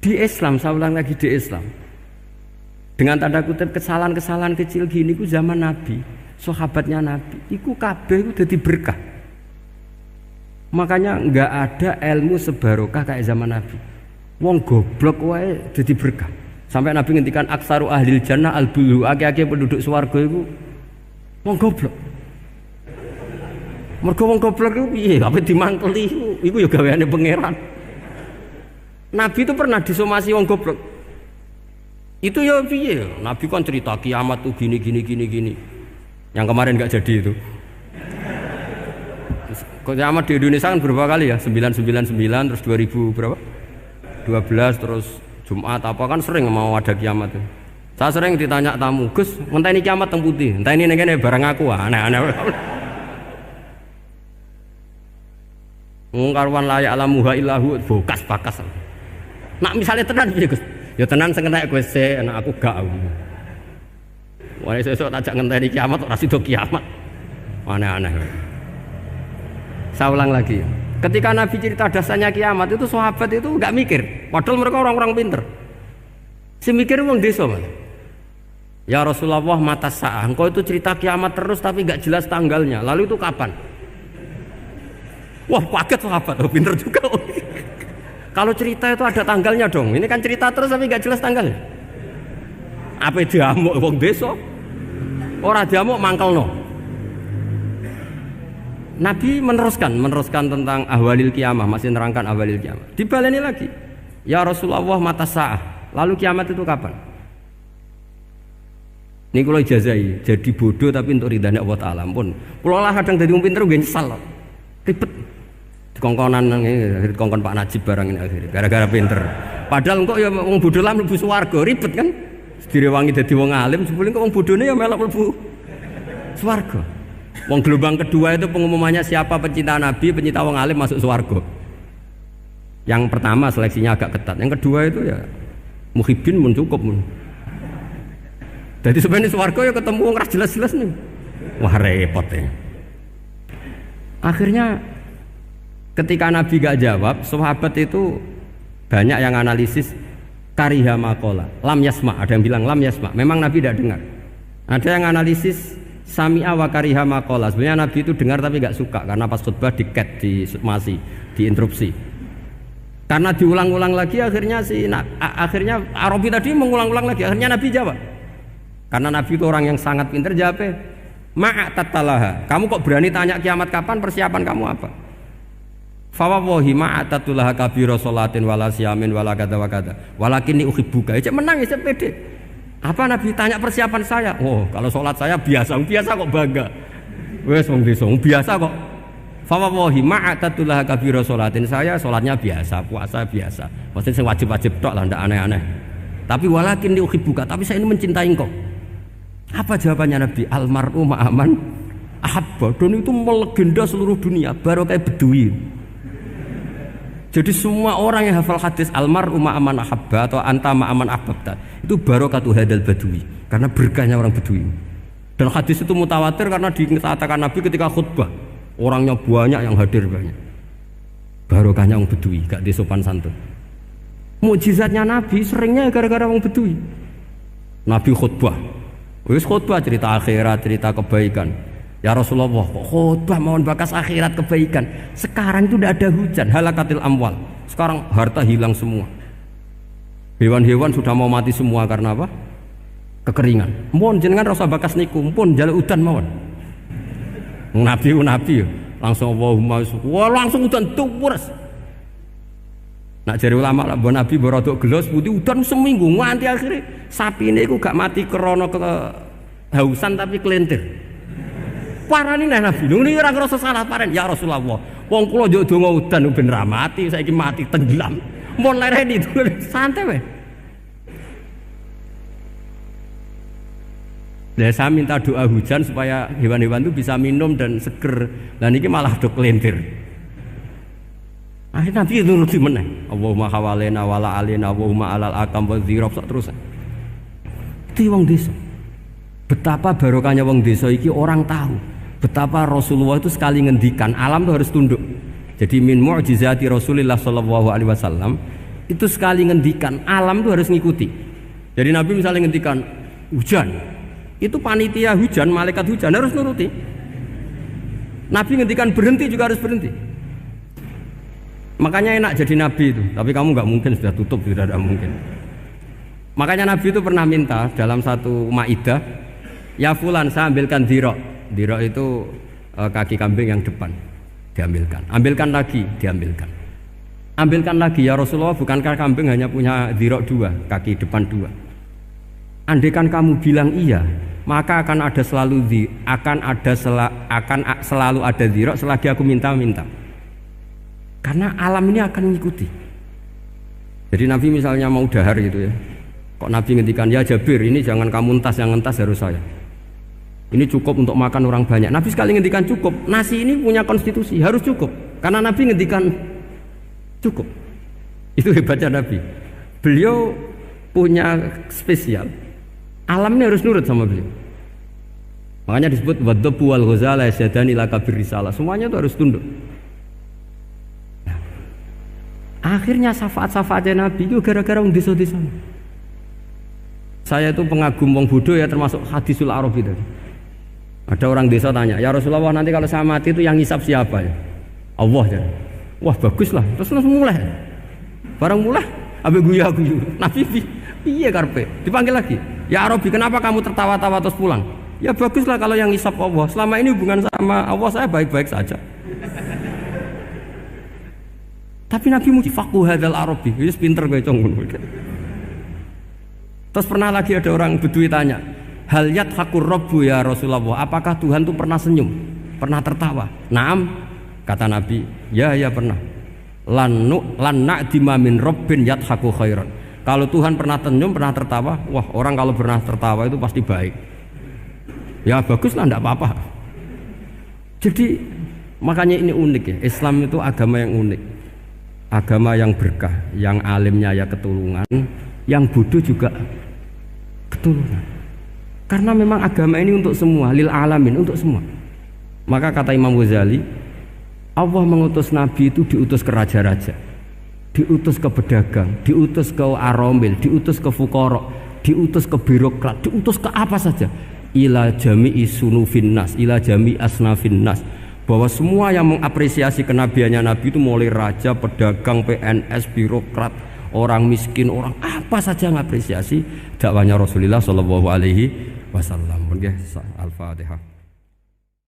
Di Islam, saya ulang lagi di Islam. Dengan tanda kutip kesalahan-kesalahan kecil gini ku zaman Nabi, sahabatnya Nabi, iku kabeh iku dadi berkah. Makanya enggak ada ilmu sebarokah kayak zaman Nabi. Wong goblok wae dadi berkah. Sampai Nabi ngendikan aksaru ahlil jannah al-bulu, akeh-akeh penduduk swarga iku wong goblok. Mergo wong goblok iku piye? Apa dimangkeli iku ya gaweane pangeran. Nabi itu pernah disomasi wong goblok. Itu ya piye? Nabi kan cerita kiamat tuh gini. Yang kemarin enggak jadi itu. Kiamat di Indonesia kan berapa kali ya? 999 terus 2000 berapa? 12 terus Jumat apa kan sering mau ada kiamat itu. Saya sering ditanya tamu, Gus, ngenteni kiamat teng putih. Entah ini ngene barang aku aneh-aneh. Karuan layak alamuha illahu bokas bakas. Nak misalnya tenan piye Gus? Ya tenan sing enek kowe sik, anak aku gak. Wah sesuk tajak ngenteni kiamat ora sida kiamat. Aneh-aneh. Saya ulang lagi. Ketika Nabi cerita dasarnya kiamat itu sahabat itu enggak mikir. Padahal mereka orang-orang pinter. Si mikir wong desa, Mas. Ya Rasulullah mata sa'ah. Engkau itu cerita kiamat terus tapi enggak jelas tanggalnya. Lalu itu kapan? Wah, kaget sahabat. Oh, pinter juga. Kalau cerita itu ada tanggalnya dong. Ini kan cerita terus tapi enggak jelas tanggalnya. Apa diamuk wong desa? Ora diamuk mangkelno. Nabi meneruskan tentang ahwalil kiamah, masih nerangkan ahwalil kiamah. Dibaleni lagi. Ya Rasulullah mata sa'ah. Lalu kiamat itu kapan? Ini kalau ijazai, jadi bodoh tapi untuk ridhanya Allah Ta'ala pun. Kalau lah kadang jadi pinter gue nyesal. Ribet. Dikongkon Pak Najib barang ini akhirnya. Gara-gara pinter. Padahal kok ya wong bodoh lah mlebu swarga, ribet kan? Direwangi dadi wong alim, sebelum kok wong bodohne ya melok mlebu swarga. Wong gelombang kedua itu pengumumannya siapa pencinta Nabi, pencinta wong alim masuk swarga. Yang pertama seleksinya agak ketat. Yang kedua itu ya muhibbin mun cukup mun. Jadi sebenarnya swarga ya ketemu wong ora jelas-jelas nih. Wah repot ya. Akhirnya ketika Nabi gak jawab, sahabat itu banyak yang analisis kariha maqala, lam yasma, ada yang bilang lam yasma. Memang Nabi tidak dengar. Ada yang analisis sami'a wa kariha maqala. Sebenarnya Nabi itu dengar tapi gak suka karena pas khutbah di-cut, diinterupsi. Karena diulang-ulang lagi akhirnya akhirnya Arabi tadi mengulang-ulang lagi. Akhirnya Nabi jawab. Karena Nabi itu orang yang sangat pintar, jawabnya ma'atatalaha. Kamu kok berani tanya kiamat kapan, persiapan kamu apa? Fawawahi ma'atatulaha kabira sholatin wala siyamin wala kata wa kata walakinni uhibbuka. Cek menang ya, cek pede. Apa Nabi tanya persiapan saya? Oh, kalau sholat saya biasa kok bangga. Wes wong desa biasa kok. Fawawahi ma'atatulaha kabira sholatin. Saya sholatnya biasa, puasa biasa. Maksudnya sing wajib-wajib tok lah, ndak aneh-aneh. Tapi walakinni uhibbuka, tapi saya ini mencintai engkau. Apa jawabannya Nabi? Almar'u ma'aman ahabba. Dan itu melegenda seluruh dunia, baru kayak Bedui. Jadi semua orang yang hafal hadis almar'u ma'aman ahabba atau anta ma'aman ahbabta itu barokatu hadal badui, karena berkahnya orang Bedui. Dan hadis itu mutawatir karena dikatakan Nabi ketika khutbah, orangnya banyak yang hadir banyak. Barokahnya orang Bedui, gak disopan santun. Mukjizatnya Nabi seringnya gara-gara orang Bedui. Nabi khutbah, wis khutbah cerita akhirat, cerita kebaikan. Ya Rasulullah, kok khutbah mohon bakas akhirat kebaikan. Sekarang itu tidak ada hujan, halakatil amwal. Sekarang harta hilang semua. Hewan-hewan sudah mau mati semua karena apa? Kekeringan. Mohon jenengan rasa bakas niku, pun jaluk udan mawon. Nabi langsung Allahumma wah langsung udan tuwres. Nak jari ulama lah, Nabi berodok gelos putih udan seminggu nganti akhirnya sapi ini gak mati krono kehausan tapi kelentir. Parani nih Nabi, ini orang ngerasa salah paren. Ya Rasulullah, wong kula njuk donga udan ben ra mati, saiki mati tenggelam. Mon lereni itu santai weh. Nah, saya minta doa hujan supaya hewan-hewan itu bisa minum dan seger. Dan ini malah do kelentir. Akhirnya Nabi itu nuruti meneh. Allahumma hawalena wala alena Allahumma alal akam wa dzirab terus. Itu wong desa. Betapa barokahnya wong desa iki orang tahu. Betapa Rasulullah itu sekali ngendikan alam itu harus tunduk. Jadi min mu'jizati Rasulullah sallallahu alaihi wasallam itu sekali ngendikan alam itu harus ngikuti. Jadi Nabi misalnya ngendikan hujan, itu panitia hujan, malaikat hujan harus nuruti. Nabi ngendikan berhenti juga harus berhenti. Makanya enak jadi Nabi itu. Tapi kamu nggak mungkin, sudah tutup, tidak ada mungkin. Makanya Nabi itu pernah minta dalam satu maidah, ya fulan saya ambilkan dirok. Dirok itu kaki kambing yang depan, diambilkan. Ambilkan lagi, diambilkan. Ambilkan lagi ya Rasulullah, bukankah kambing hanya punya dirok dua, kaki depan dua? Andaikan kamu bilang iya, maka akan selalu ada dirok selagi aku minta-minta. Karena alam ini akan mengikuti. Jadi Nabi misalnya mau dahar gitu ya, kok Nabi ngendikan ya Jabir, ini jangan kamu entas, yang entas harus saya. Ini cukup untuk makan orang banyak. Nabi sekali ngendikan cukup. Nasi ini punya konstitusi, harus cukup. Karena Nabi ngendikan cukup. Itu hebatnya Nabi. Beliau punya spesial. Alam ini harus nurut sama beliau. Makanya disebut wadhabu wal ghazala yasadani laka birrisalah. Semuanya itu harus tunduk. Nah, akhirnya syafaat-syafaatnya Nabi itu gara-gara wong desa-desa. Saya itu pengagum wong bodoh ya, termasuk hadisul Arabi tadi. Ada orang desa tanya, ya Rasulullah nanti kalau saya mati itu yang ngisap siapa ya? Allah ya. Wah baguslah, terus mulai. Barang mulai, abe guyu. Nabi iya karpe, dipanggil lagi. Ya Arabi, kenapa kamu tertawa-tawa terus pulang? Ya baguslah kalau yang ngisap Allah. Selama ini hubungan sama Allah saya baik-baik saja. Tapi Nabi muji faqhu hadzal Arabi, wis pinter kowe cong. Terus pernah lagi ada orang Bedui tanya, hal yadhakur rabbu ya Rasulullah, apakah Tuhan itu pernah senyum, pernah tertawa? Naam, kata Nabi, ya pernah. Lan na'dima min rabbin yadhaku khairan. Kalau Tuhan pernah senyum, pernah tertawa, wah orang kalau pernah tertawa itu pasti baik. Ya baguslah, enggak apa-apa. Jadi makanya ini unik ya, Islam itu agama yang unik, agama yang berkah, yang alimnya ya ketulungan, yang bodoh juga ketulungan. Karena memang agama ini untuk semua, lil alamin, untuk semua. Maka kata Imam Ghazali, Allah mengutus Nabi itu diutus ke raja-raja, diutus ke pedagang, diutus ke aromil, diutus ke fuqara, diutus ke birokrat, diutus ke apa saja. Ila jami'i sunufin nas, ila jami'i asnafin nas. Bahwa semua yang mengapresiasi kenabiannya Nabi itu mulai raja, pedagang, PNS, birokrat, orang miskin, orang apa saja mengapresiasi dakwahnya Rasulullah Shallallahu Alaihi Wasallam. Al-Fatihah.